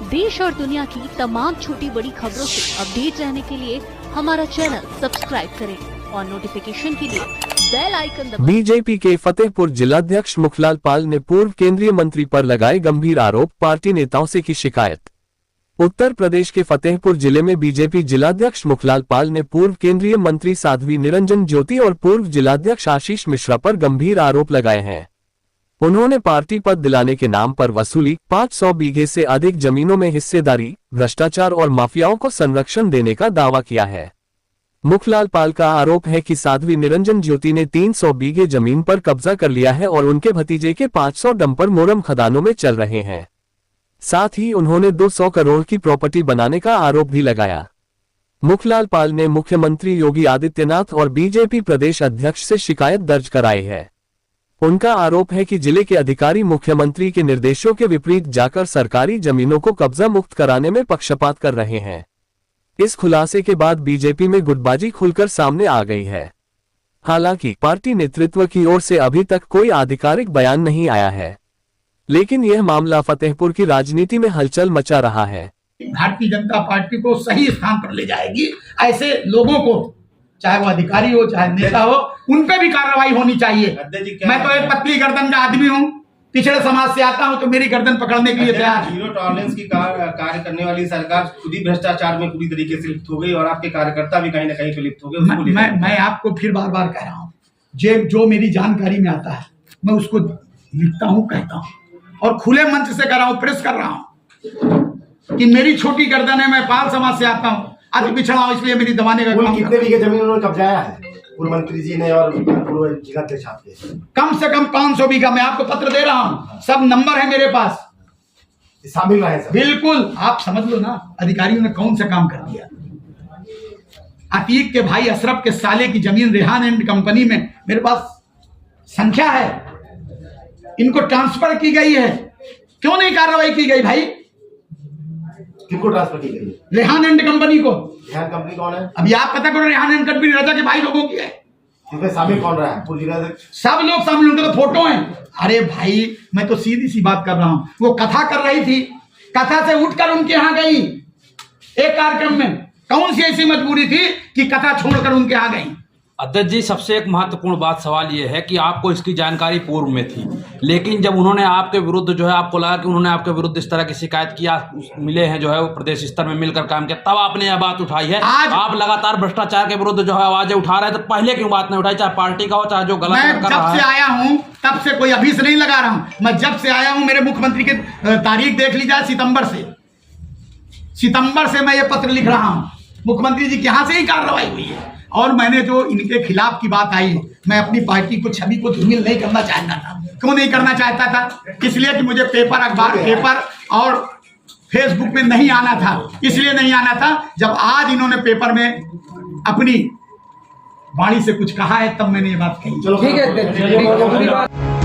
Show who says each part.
Speaker 1: देश और दुनिया की तमाम छोटी बड़ी खबरों से अपडेट रहने के लिए हमारा चैनल सब्सक्राइब करें और नोटिफिकेशन के लिए बेल आइकन दबाएं।
Speaker 2: बीजेपी के फतेहपुर जिलाध्यक्ष मुखलाल पाल ने पूर्व केंद्रीय मंत्री पर लगाए गंभीर आरोप, पार्टी नेताओं से की शिकायत। उत्तर प्रदेश के फतेहपुर जिले में बीजेपी जिलाध्यक्ष मुखलाल पाल ने पूर्व केंद्रीय मंत्री साध्वी निरंजन ज्योति और पूर्व जिलाध्यक्ष आशीष मिश्रा पर गंभीर आरोप लगाए हैं। उन्होंने पार्टी पद दिलाने के नाम पर वसूली, 500 बीघे से अधिक जमीनों में हिस्सेदारी, भ्रष्टाचार और माफियाओं को संरक्षण देने का दावा किया है। मुखलाल पाल का आरोप है कि साध्वी निरंजन ज्योति ने 300 बीघे जमीन पर कब्जा कर लिया है और उनके भतीजे के 500 डंपर मोरम खदानों में चल रहे हैं। साथ ही उन्होंने 200 करोड़ की प्रॉपर्टी बनाने का आरोप भी लगाया। मुखलाल पाल ने मुख्यमंत्री योगी आदित्यनाथ और बीजेपी प्रदेश अध्यक्ष से शिकायत दर्ज कराई है। उनका आरोप है कि जिले के अधिकारी मुख्यमंत्री के निर्देशों के विपरीत जाकर सरकारी जमीनों को कब्जा मुक्त कराने में पक्षपात कर रहे हैं। इस खुलासे के बाद बीजेपी में गुटबाजी खुलकर सामने आ गई है। हालांकि पार्टी नेतृत्व की ओर से अभी तक कोई आधिकारिक बयान नहीं आया है, लेकिन यह मामला फतेहपुर की राजनीति में हलचल मचा रहा है।
Speaker 3: भारतीय जनता पार्टी को सही स्थान पर ले जाएगी। ऐसे लोगों को, चाहे वो अधिकारी हो चाहे नेता हो, उन पे भी कार्रवाई होनी चाहिए। मैं तो एक पतली गर्दन का आदमी हूँ, पिछड़े समाज से आता हूँ, तो मेरी गर्दन पकड़ने के लिए तैयार है।
Speaker 4: जीरो टॉलरेंस की कार्य करने वाली सरकार खुद ही भ्रष्टाचार में पूरी तरीके से लिप्त हो गई और आपके कार्यकर्ता भी कहीं ना कहीं लिप्त हो गए।
Speaker 3: मैं आपको फिर बार बार कह रहा हूँ, जो मेरी जानकारी में आता है मैं उसको लिखता हूँ, कहता हूँ और खुले मंच से कर रहा हूँ, प्रेस कर रहा हूँ कि मेरी छोटी गर्दन है, मैं पाल समाज से आता हूँ, अति पिछड़ा हूँ, इसलिए मेरी दबाने का काम।
Speaker 5: कितने बीघे जमीन उन्होंने कब्जाया है पूर्व मंत्री जी ने और पूर्व जिलाध्यक्ष आपके?
Speaker 3: कम से कम 500 बीघा। मैं आपको पत्र दे रहा हूँ, सब नंबर है मेरे पास,
Speaker 5: शामिल रहे सब।
Speaker 3: बिल्कुल, आप समझ लो ना अधिकारियों ने कौन सा काम कर दिया। अतीक के भाई अशरफ के साले की जमीन रेहान एंड कंपनी में मेरे पास संख्या है, इनको ट्रांसफर की गई है। क्यों नहीं कार्रवाई की गई भाई?
Speaker 5: किनको ट्रांसफर की गई?
Speaker 3: रेहान एंड कंपनी को।
Speaker 5: रेहान कंपनी कौन है?
Speaker 3: अभी आप पता करो, रेहान एंड कंपनी राजा के भाई लोगों की है।
Speaker 5: इसमें शामिल कौन रहा है?
Speaker 3: सब लोग शामिल, उनके तो फोटो हैं। अरे भाई, मैं तो सीधी सी बात कर रहा हूं। वो कथा कर रही थी, कथा से उठकर उनके यहां गई एक कार्यक्रम में। कौन सी ऐसी मजबूरी थी कि कथा छोड़कर उनके यहां गई?
Speaker 6: अध्यक्ष जी, सबसे एक महत्वपूर्ण बात सवाल ये है कि आपको इसकी जानकारी पूर्व में थी, लेकिन जब उन्होंने आपके विरुद्ध जो है, आपको लगा कि उन्होंने आपके विरुद्ध इस तरह की शिकायत किया, मिले हैं जो है वो प्रदेश स्तर में मिलकर काम किया, तब आपने यह बात उठाई है। आप लगातार भ्रष्टाचार के विरुद्ध जो है आवाजें उठा रहे हैं, तो पहले क्यों बात नहीं उठाई? चाहे पार्टी का हो चाहे जो गलत कर रहा है।
Speaker 3: जब से आया हूँ तब से, कोई अभी से नहीं लगा रहा हूँ मैं। जब से आया हूँ, मेरे मुख्यमंत्री की तारीख देख ली जाए, सितंबर से मैं ये पत्र लिख रहा हूँ। मुख्यमंत्री जी के यहाँ से ही कार्रवाई हुई है। और मैंने जो इनके खिलाफ की बात आई, मैं अपनी पार्टी को, छवि को धूमिल नहीं करना चाहता था। क्यों नहीं करना चाहता था? इसलिए कि मुझे पेपर और फेसबुक में नहीं आना था। इसलिए नहीं आना था, जब आज इन्होंने पेपर में अपनी वाणी से कुछ कहा है, तब मैंने ये बात कही।
Speaker 5: चलो ठीक है।